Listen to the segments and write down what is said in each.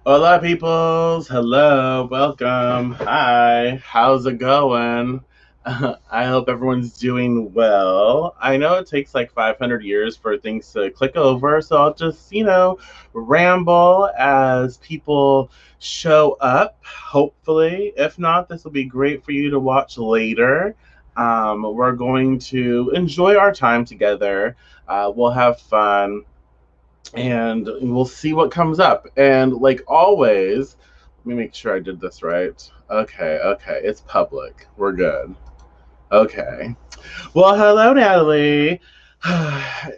Hola, peoples. Hello, welcome. Hi, how's it going? I hope everyone's doing well. I know it takes like 500 years for things to click over, so I'll just, ramble as people show up, hopefully. If not, this will be great for you to watch later. We're going to enjoy our time together. We'll have fun and we'll see what comes up. And like always, let me make sure I did this right. Okay, okay, it's public. We're good. Okay. Well, hello, Natalie.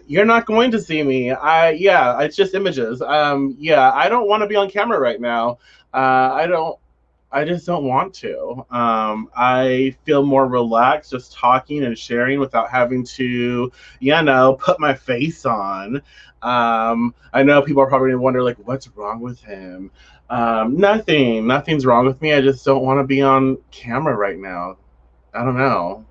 You're not going to see me. Yeah, it's just images. Yeah, I don't want to be on camera right now. I don't. I just don't want to. I feel more relaxed just talking and sharing without having to, put my face on. I know people are probably going to wonder, like, what's wrong with him? Nothing's wrong with me. I just don't want to be on camera right now. I don't know.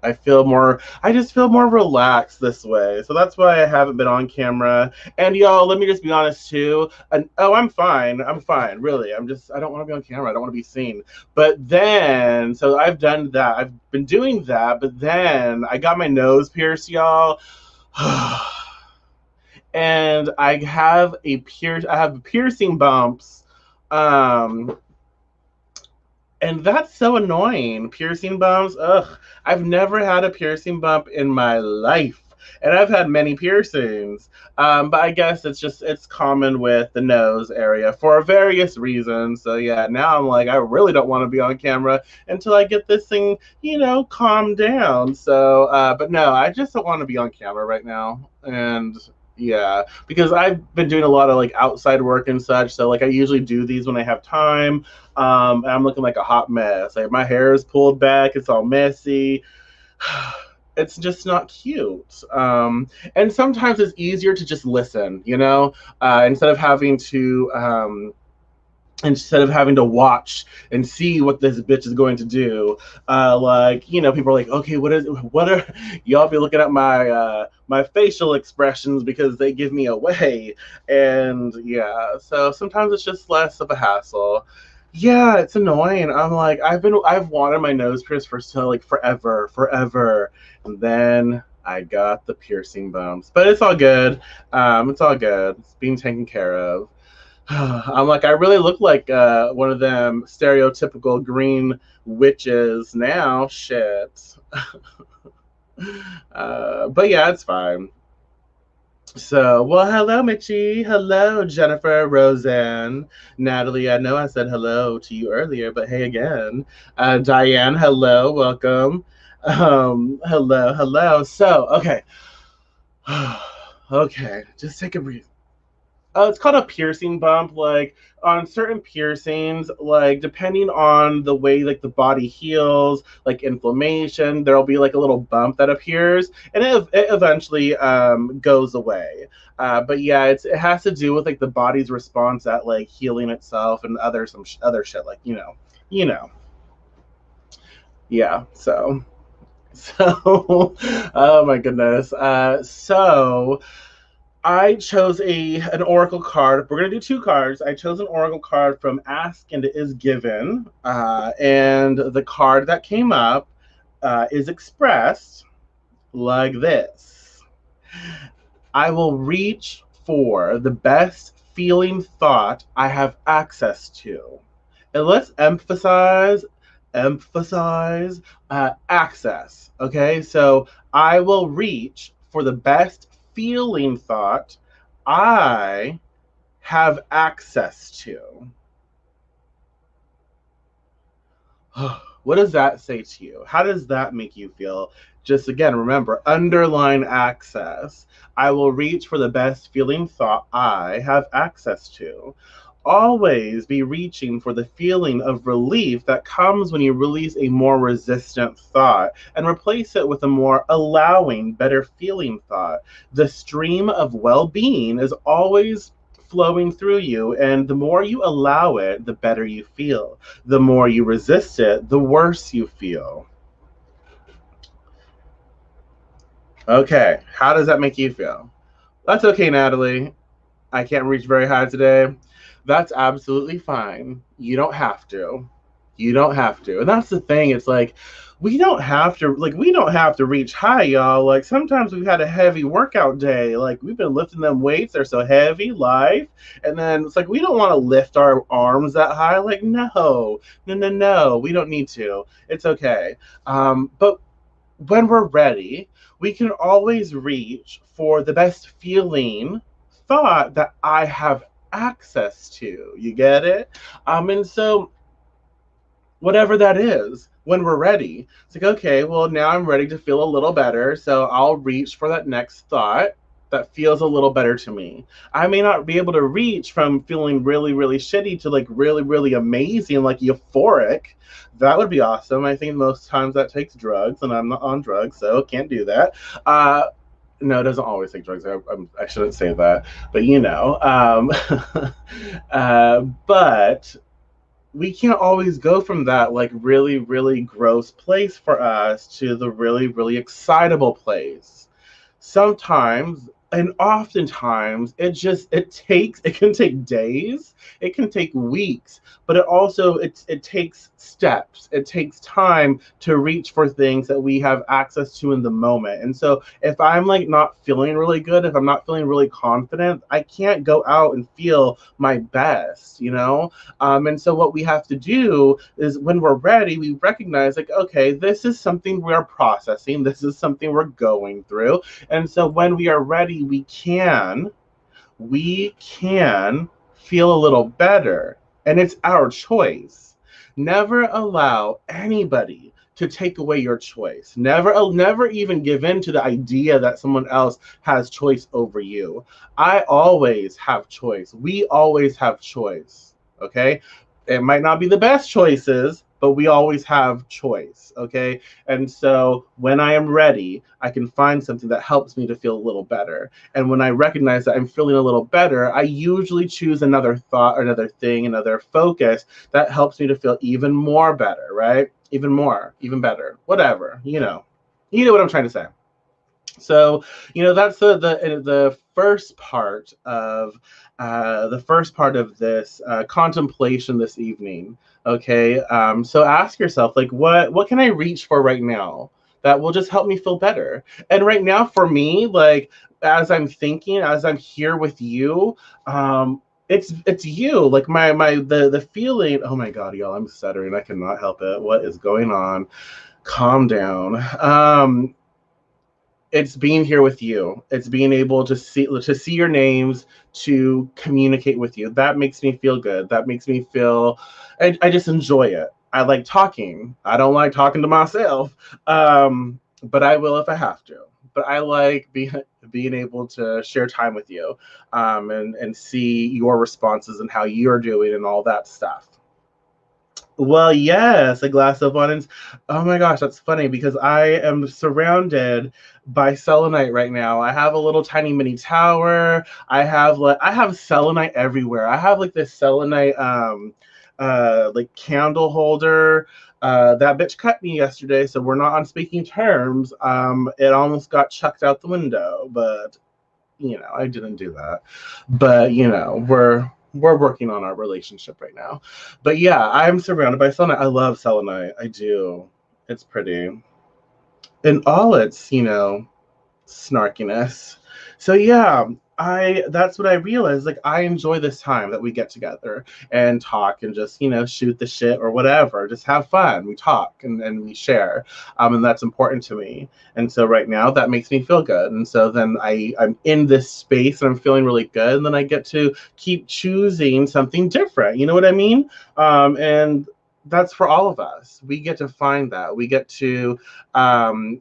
I just feel more relaxed this way. So that's why I haven't been on camera. And y'all, let me just be honest too. And oh, I'm fine. I'm fine. Really. I don't want to be on camera. I don't want to be seen. But then, so I've done that. I've been doing that, but then I got my nose pierced, y'all. And I have piercing bumps. Um and that's so annoying. Piercing bumps. Ugh. I've never had a piercing bump in my life. And I've had many piercings. But I guess it's common with the nose area for various reasons. So yeah, now I'm like, I really don't want to be on camera until I get this thing, calmed down. So but no, I just don't want to be on camera right now. And yeah, because I've been doing a lot of like outside work and such. So like I usually do these when I have time. And I'm looking like a hot mess. Like my hair is pulled back, it's all messy. It's just not cute. And sometimes it's easier to just listen, instead of having to watch and see what this bitch is going to do. Like, people are like, okay, what are y'all be looking at my facial expressions because they give me away. And yeah, so sometimes it's just less of a hassle. Yeah, it's annoying. I'm like, I've wanted my nose pierced for so like forever. And then I got the piercing bumps. But it's all good. It's all good. It's being taken care of. I'm like, I really look like one of them stereotypical green witches now. Shit. But yeah, it's fine. So, well, hello, Mitchie. Hello, Jennifer, Roseanne, Natalie. I know I said hello to you earlier, but hey again. Diane, hello, welcome. Hello. So, okay. Okay, just take a breath. It's called a piercing bump. Like on certain piercings, like depending on the way like the body heals, like inflammation, there'll be like a little bump that appears, and it eventually goes away. But yeah, it has to do with like the body's response at like healing itself and other shit like you know yeah. So oh my goodness. So I chose a an oracle card. We're gonna do two cards. I chose an oracle card from Ask and It Is Given, and the card that came up is expressed like this: I will reach for the best feeling thought I have access to, and let's emphasize access. Okay, so I will reach for the best feeling thought I have access to. What does that say to you? How does that make you feel? Just again, remember, underline access. I will reach for the best feeling thought I have access to. Always be reaching for the feeling of relief that comes when you release a more resistant thought and replace it with a more allowing, better feeling thought. The stream of well being is always flowing through you, and the more you allow it, the better you feel. The more you resist it, the worse you feel. Okay, how does that make you feel? That's okay, Natalie. I can't reach very high today. That's absolutely fine. You don't have to. You don't have to. And that's the thing. It's like we don't have to reach high, y'all. Like sometimes we've had a heavy workout day. Like we've been lifting them weights, they're so heavy, life. And then it's like we don't want to lift our arms that high. Like, no. No, no, no. We don't need to. It's okay. But when we're ready, we can always reach for the best feeling thought that I have access to. You get it? And so whatever that is, when we're ready, it's like, okay, well, now I'm ready to feel a little better. So I'll reach for that next thought that feels a little better to me. I may not be able to reach from feeling really, really shitty to like really, really amazing, like euphoric. That would be awesome. I think most times that takes drugs, and I'm not on drugs, so can't do that. No, it doesn't always take drugs. I shouldn't say that, but you know. But we can't always go from that like really, really gross place for us to the really, really excitable place. Sometimes and oftentimes it can take days, it can take weeks, but it takes steps, it takes time to reach for things that we have access to in the moment. And so if I'm like not feeling really good, if I'm not feeling really confident, I can't go out and feel my best, you know. And so what we have to do is when we're ready, we recognize like, okay, this is something we're processing, this is something we're going through. And so when we are ready, we can feel a little better. And it's our choice. Never allow anybody to take away your choice. Never even give in to the idea that someone else has choice over you. I always have choice. We always have choice. Okay? It might not be the best choices, but we always have choice. Okay? And so when I am ready, I can find something that helps me to feel a little better. And when I recognize that I'm feeling a little better, I usually choose another thought, another thing, another focus that helps me to feel even more better, right? Even more, even better, whatever, you know. You know what I'm trying to say. So, you know, that's the first part of this contemplation this evening. Okay, so ask yourself, like, what can I reach for right now that will just help me feel better? And right now, for me, like, as I'm thinking, as I'm here with you, it's you. Like the feeling. Oh my God, y'all, I'm stuttering. I cannot help it. What is going on? Calm down. It's being here with you. It's being able to see your names, to communicate with you. That makes me feel good. That makes me feel I just enjoy it. I like talking. I don't like talking to myself. But I will if I have to. But I like being able to share time with you, and see your responses and how you're doing and all that stuff. Well, yes, a glass of abundance. Oh my gosh, that's funny because I am surrounded by selenite right now. I have a little tiny mini tower. I have selenite everywhere. I have like this selenite like candle holder. That bitch cut me yesterday, so we're not on speaking terms. It almost got chucked out the window, but you know, I didn't do that. But you know, we're working on our relationship right now. But yeah, I'm surrounded by selenite. I love selenite. I do. It's pretty. In all its, you know, snarkiness. So yeah, I that's what I realized. Like I enjoy this time that we get together and talk and just, you know, shoot the shit or whatever. Just have fun. We talk and we share. And that's important to me. And so right now that makes me feel good. And so then I'm in this space and I'm feeling really good. And then I get to keep choosing something different. You know what I mean? And that's for all of us. We get to find that. We get to find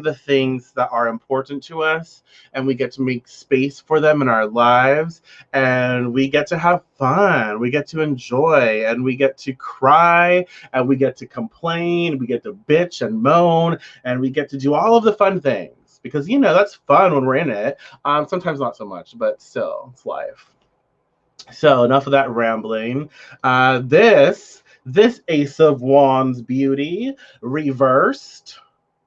the things that are important to us, and we get to make space for them in our lives, and we get to have fun. We get to enjoy, and we get to cry, and we get to complain. We get to bitch and moan, and we get to do all of the fun things because you know that's fun when we're in it. Sometimes not so much, but still, it's life. So enough of that rambling. This Ace of Wands beauty reversed.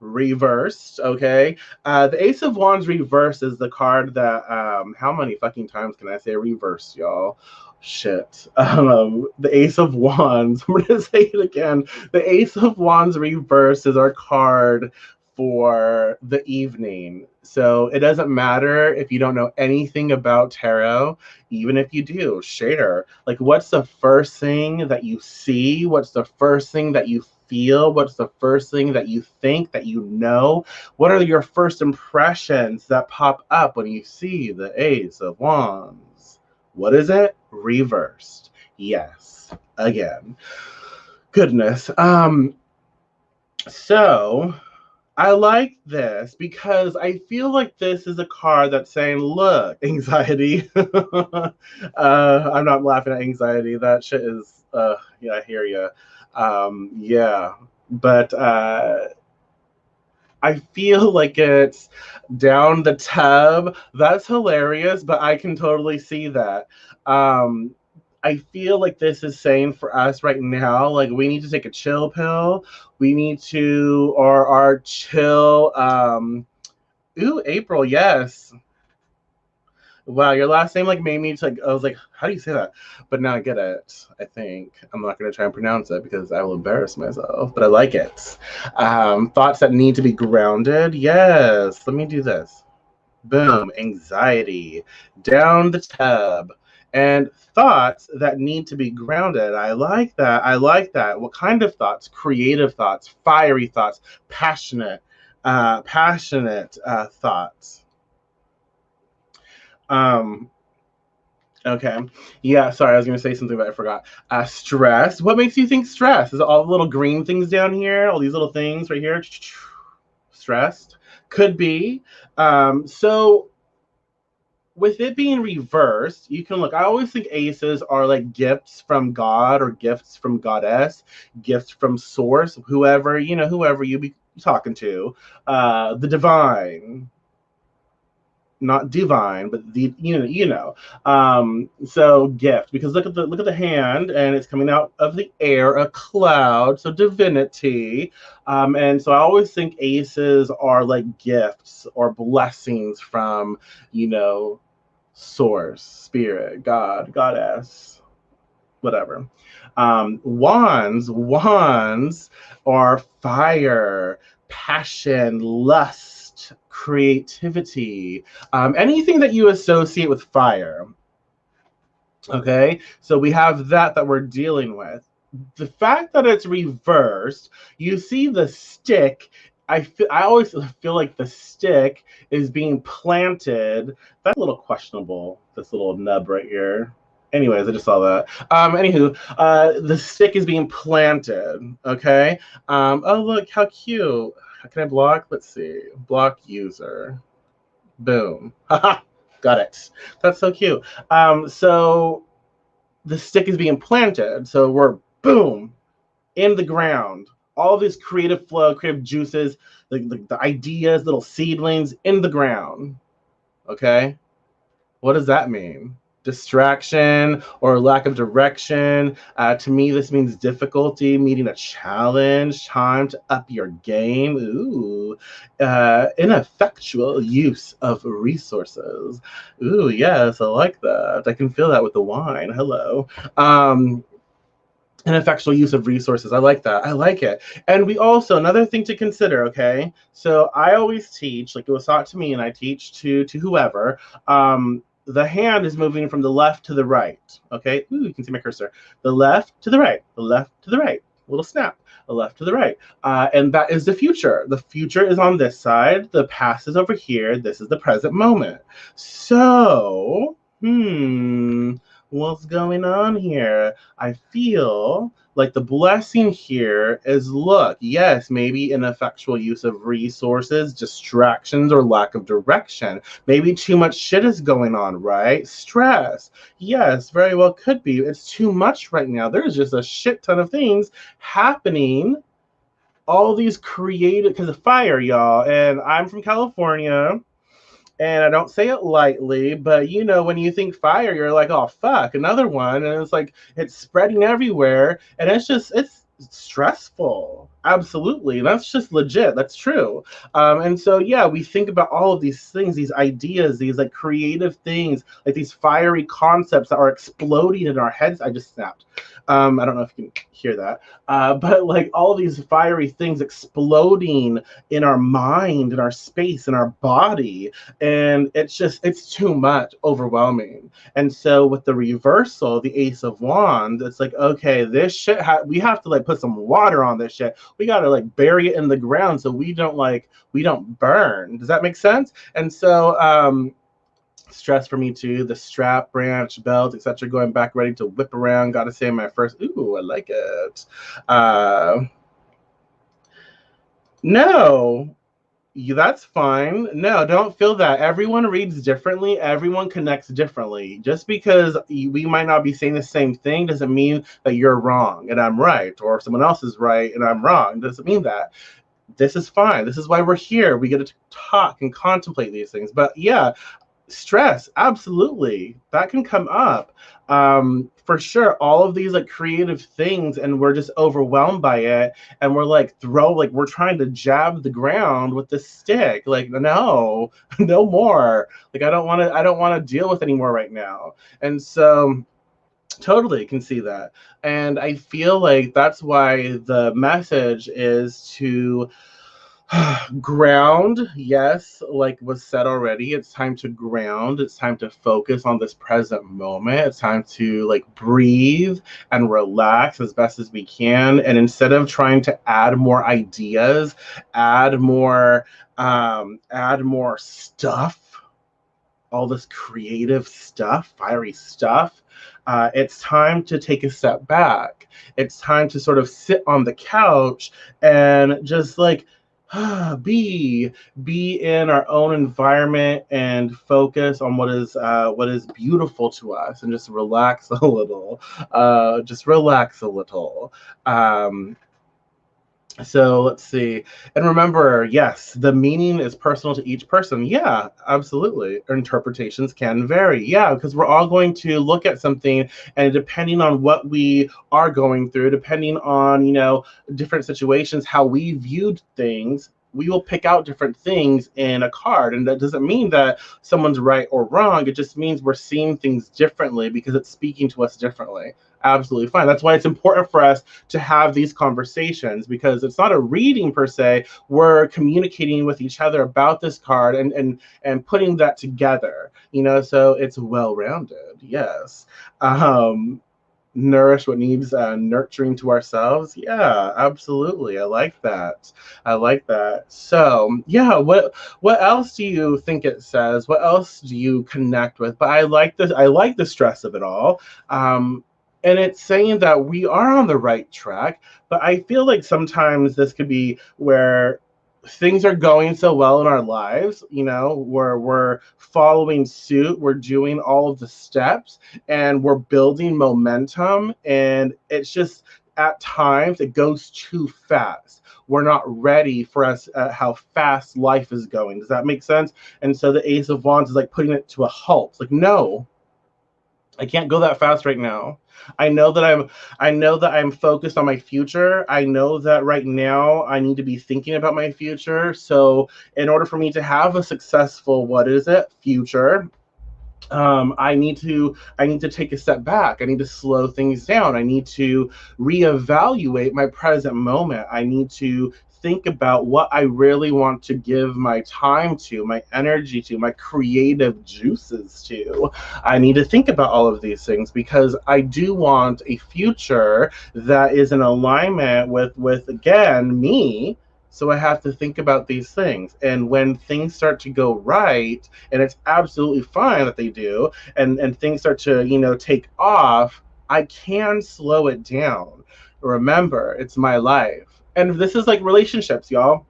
reversed, okay? The Ace of Wands reversed is the card that, how many fucking times can I say reversed, y'all? Shit. The Ace of Wands, I'm gonna say it again. The Ace of Wands reversed is our card for the evening. So it doesn't matter if you don't know anything about tarot, even if you do, share. Like, what's the first thing that you see? What's the first thing that you feel? What's the first thing that you think, that you know? What are your first impressions that pop up when you see the Ace of Wands? What is it? Reversed. Yes. Again. Goodness. So I like this because I feel like this is a card that's saying, look, anxiety. I'm not laughing at anxiety. That shit is, yeah, I hear you. Yeah. But I feel like it's down the tub. That's hilarious, but I can totally see that. Um, I feel like this is saying for us right now, like we need to take a chill pill. We need to, or our chill, ooh, April, yes. Wow, your last name like made me like, I was like, how do you say that? But now I get it. I think I'm not gonna try and pronounce it because I will embarrass myself. But I like it. Thoughts that need to be grounded. Yes. Let me do this. Boom. Anxiety down the tub, and thoughts that need to be grounded. I like that. I like that. What kind of thoughts? Creative thoughts, fiery thoughts, passionate thoughts. Um, Okay. Yeah, sorry, I was going to say something, but I forgot. Stress. What makes you think stress? Is it all the little green things down here? All these little things right here? Stressed? Could be. So, with it being reversed, you can look. I always think aces are like gifts from God or gifts from Goddess, gifts from Source, whoever, whoever you be talking to. The divine, not divine, but the so gift, because look at the hand, and it's coming out of the air, a cloud, so divinity. And so I always think aces are like gifts or blessings from, source, spirit, God, goddess, whatever. Wands are fire, passion, lust, creativity, anything that you associate with fire. Okay, so we have that we're dealing with. The fact that it's reversed, you see the stick. I always feel like the stick is being planted. That's a little questionable, this little nub right here. Anyways, I just saw that. Anywho, the stick is being planted. Okay. Oh, look how cute. Can I block? Let's see. Block user. Boom. Haha. Got it. That's so cute. So the stick is being planted. So we're boom in the ground. All this creative flow, creative juices, the ideas, little seedlings in the ground. Okay. What does that mean? Distraction or lack of direction. To me, this means difficulty, meeting a challenge, time to up your game. Ooh, ineffectual use of resources. Ooh, yes, I like that. I can feel that with the wine. Hello. Ineffectual use of resources. I like that. I like it. And we also, another thing to consider, okay? So I always teach, like it was taught to me, and I teach to whoever. The hand is moving from the left to the right. Okay. Ooh, you can see my cursor. The left to the right. The left to the right. A little snap. The left to the right. And that is the future. The future is on this side. The past is over here. This is the present moment. So, what's going on here? I feel like the blessing here is, look, yes, maybe ineffectual use of resources, distractions, or lack of direction. Maybe too much shit is going on, right? Stress. Yes, very well could be. It's too much right now. There's just a shit ton of things happening. All these creative, because of fire, y'all. And I'm from California. And I don't say it lightly, but when you think fire, you're like, oh, fuck, another one. And it's like, it's spreading everywhere. And it's stressful. Absolutely. That's just legit. That's true. And so, yeah, we think about all of these things, these ideas, these like creative things, like these fiery concepts that are exploding in our heads. I just snapped. I don't know if you can hear that. But like all of these fiery things exploding in our mind, in our space, in our body. And it's too much, overwhelming. And so with the reversal, the Ace of Wands, it's like, okay, this shit, we have to like put some water on this shit. We got to like bury it in the ground so we don't burn. Does that make sense? And so stress for me too, the strap, branch, belt, etc., going back, ready to whip around. Gotta say my first, ooh, I like it. No, that's fine. No, don't feel that. Everyone reads differently. Everyone connects differently. Just because we might not be saying the same thing doesn't mean that you're wrong and I'm right, or someone else is right and I'm wrong. Doesn't mean that. This is fine. This is why we're here. We get to talk and contemplate these things. But yeah, stress, absolutely, that can come up, for sure. All of these like creative things, and we're just overwhelmed by it, and we're like we're trying to jab the ground with the stick, like no, no more. Like I don't want to deal with anymore right now. And so totally can see that. And I feel like that's why the message is to ground. Yes, like was said already, it's time to ground. It's time to focus on this present moment. It's time to like breathe and relax as best as we can. And instead of trying to add more ideas, add more add more stuff, all this creative stuff, fiery stuff, it's time to take a step back. It's time to sort of sit on the couch and just like be be in our own environment and focus on what is beautiful to us, and just relax a little. Just relax a little. Um, so let's see. And remember, yes, the meaning is personal to each person. Yeah, absolutely. Interpretations can vary. Yeah, because we're all going to look at something, and depending on what we are going through, depending on, different situations, how we viewed things, we will pick out different things in a card. And that doesn't mean that someone's right or wrong. It just means we're seeing things differently because it's speaking to us differently. Absolutely fine. That's why it's important for us to have these conversations, because it's not a reading per se. We're communicating with each other about this card, and putting that together, so it's well rounded. Yes. um Nourish what needs nurturing to ourselves. Yeah, absolutely. I like that. I like that. So yeah, what else do you think it says? What else do you connect with? But I like this. I like the stress of it all. And it's saying that we are on the right track, but I feel like sometimes this could be where things are going so well in our lives, where we're following suit, we're doing all of the steps, and we're building momentum, and it's just at times it goes too fast. We're not ready for us how fast life is going. Does that make sense? And so the Ace of Wands is like putting it to a halt. It's like, no, I can't go that fast right now. I know that I'm focused on my future. I know that right now I need to be thinking about my future. So in order for me to have a successful, future, I need to take a step back. I need to slow things down. I need to reevaluate my present moment. I need to think about what I really want to give my time to, my energy to, my creative juices to. I need to think about all of these things because I do want a future that is in alignment with again me. So I have to think about these things. And when things start to go right, and it's absolutely fine that they do, and things start to, take off, I can slow it down. Remember, it's my life. And this is like relationships, y'all.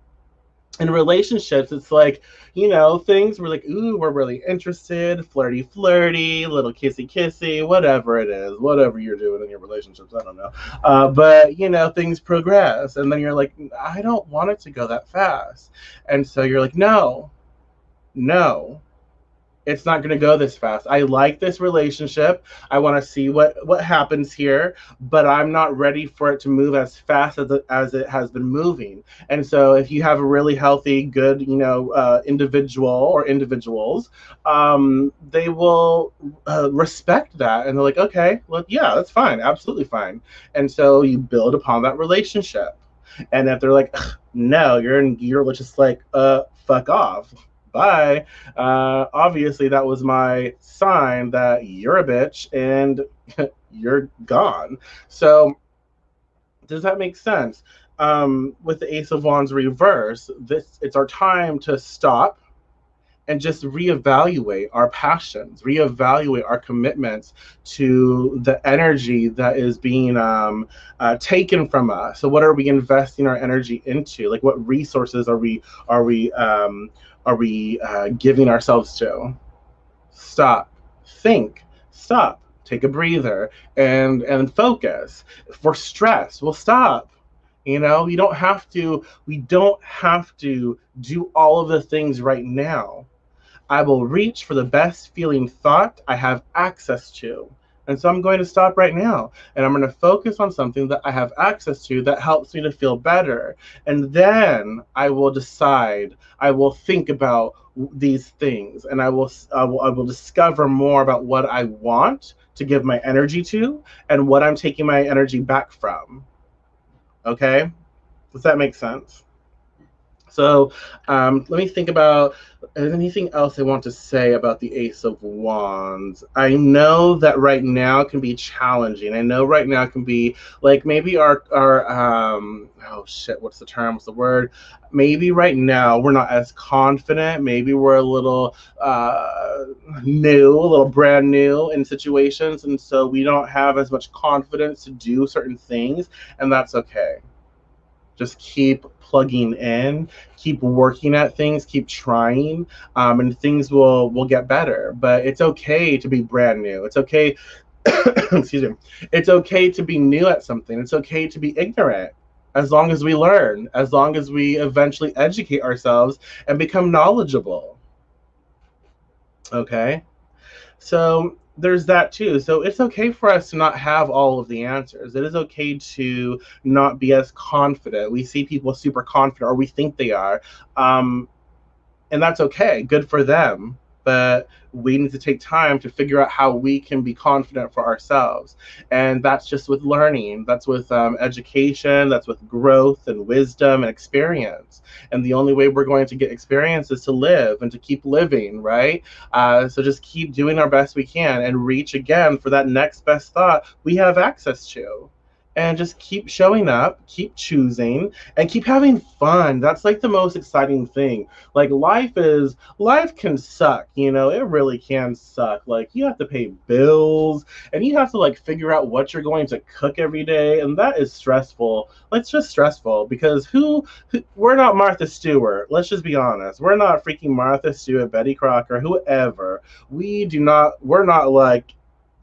In relationships, it's like, things we're like, ooh, we're really interested, flirty, flirty, little kissy, kissy, whatever it is, whatever you're doing in your relationships, I don't know. But, things progress. And then you're like, I don't want it to go that fast. And so you're like, no, no. It's not going to go this fast. I like this relationship. I want to see what happens here, but I'm not ready for it to move as fast as it has been moving. And so if you have a really healthy, good, individual or individuals, they will respect that, and they're like, okay, well, yeah, that's fine, absolutely fine. And so you build upon that relationship. And if they're like, no, you're just like, fuck off, bye. Obviously, that was my sign that you're a bitch and you're gone. So, does that make sense? With the Ace of Wands reverse, it's our time to stop and just reevaluate our passions, reevaluate our commitments to the energy that is being taken from us. So, what are we investing our energy into? Like, what resources are we giving ourselves to? Stop, think, stop, take a breather, and focus. If we're stressed, we'll stop. You don't have to. We don't have to do all of the things right now. I will reach for the best feeling thought I have access to. And so I'm going to stop right now and I'm going to focus on something that I have access to that helps me to feel better. And then I will decide, I will think about these things, and I will discover more about what I want to give my energy to and what I'm taking my energy back from. Okay? Does that make sense? So let me think about anything else I want to say about the Ace of Wands. I know that right now can be challenging. I know right now can be like maybe our oh shit, what's the term? What's the word? Maybe right now we're not as confident. Maybe we're a little new, a little brand new in situations, and so we don't have as much confidence to do certain things, and that's okay. Just keep plugging in, keep working at things, keep trying, and things will get better. But it's okay to be brand new. It's okay. Excuse me. It's okay to be new at something. It's okay to be ignorant. As long as we learn, as long as we eventually educate ourselves and become knowledgeable. Okay? So there's that too. So it's okay for us to not have all of the answers. It is okay to not be as confident. We see people super confident, or we think they are. And that's okay. Good for them. But we need to take time to figure out how we can be confident for ourselves. And that's just with learning. That's with education. That's with growth and wisdom and experience. And the only way we're going to get experience is to live and to keep living, right? So just keep doing our best we can and reach again for that next best thought we have access to. And just keep showing up, keep choosing, and keep having fun. That's like the most exciting thing. Like life can suck, it really can suck. Like you have to pay bills and you have to like figure out what you're going to cook every day, and that is stressful. It's just stressful because we're not Martha Stewart. Let's just be honest. We're not freaking Martha Stewart, Betty Crocker, whoever. We're not like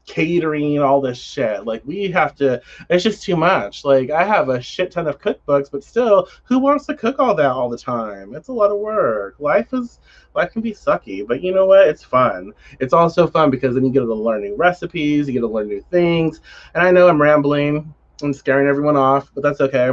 catering all this shit. Like we have to, it's just too much. Like I have a shit ton of cookbooks, but still, who wants to cook all that all the time? It's a lot of work. Life can be sucky, but you know what? It's fun. It's also fun because then you get to learn new recipes, you get to learn new things. And I know I'm rambling and scaring everyone off, but that's okay.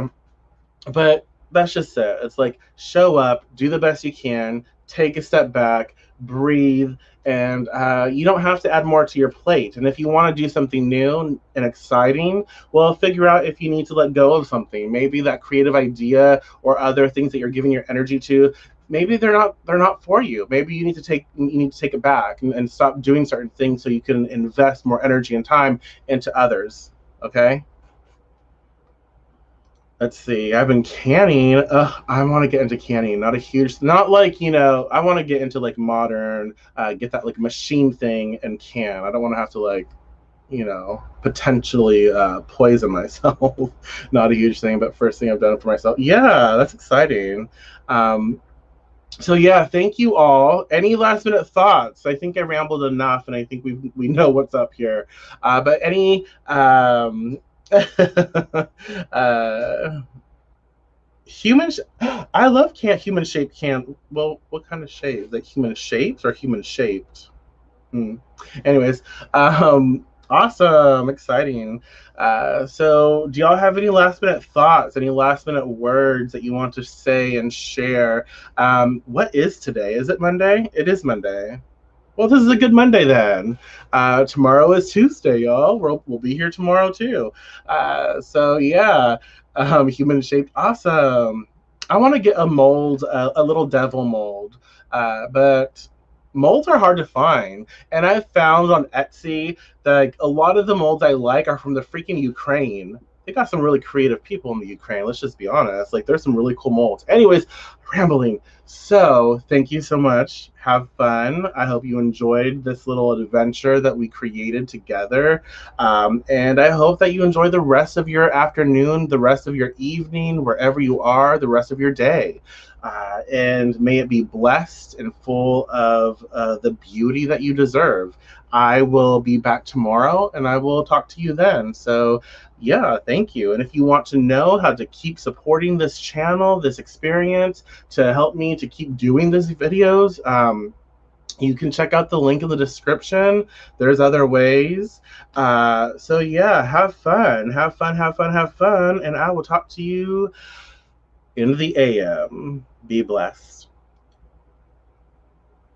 But that's just it. It's like show up, do the best you can, take a step back, breathe, and you don't have to add more to your plate. And if you want to do something new and exciting, well, figure out if you need to let go of something. Maybe that creative idea or other things that you're giving your energy to, maybe they're not for you. Maybe you need to take it back and stop doing certain things so you can invest more energy and time into others. Okay. Let's see. I've been canning. I want to get into canning. Not like, I want to get into like modern, get that like machine thing and can. I don't want to have to like, potentially poison myself. Not a huge thing, but first thing I've done for myself. Yeah, that's exciting. So yeah, thank you all. Any last minute thoughts? I think I rambled enough, and I think we know what's up here. But any uh, human. I love human shaped can. Well, what kind of shape? Like human shaped or human shaped? Anyways, awesome, exciting. So do y'all have any last minute thoughts, any last minute words that you want to say and share? What is today? Is it Monday? It is Monday. Well, this is a good Monday then. Tomorrow is Tuesday, y'all. We'll be here tomorrow too. So yeah, human shaped, awesome. I want to get a mold, a little devil mold, but molds are hard to find. And I found on Etsy that like, a lot of the molds I like are from the freaking Ukraine. They got some really creative people in the Ukraine. Let's just be honest. Like, there's some really cool molds. Anyways, rambling. So, thank you so much. Have fun. I hope you enjoyed this little adventure that we created together. And I hope that you enjoy the rest of your afternoon, the rest of your evening, wherever you are, the rest of your day. And may it be blessed and full of the beauty that you deserve. I will be back tomorrow and I will talk to you then. So, yeah, thank you. And if you want to know how to keep supporting this channel, this experience, to help me to keep doing these videos, you can check out the link in the description. There's other ways. So yeah, have fun, have fun, have fun, have fun. And I will talk to you in the AM. Be blessed.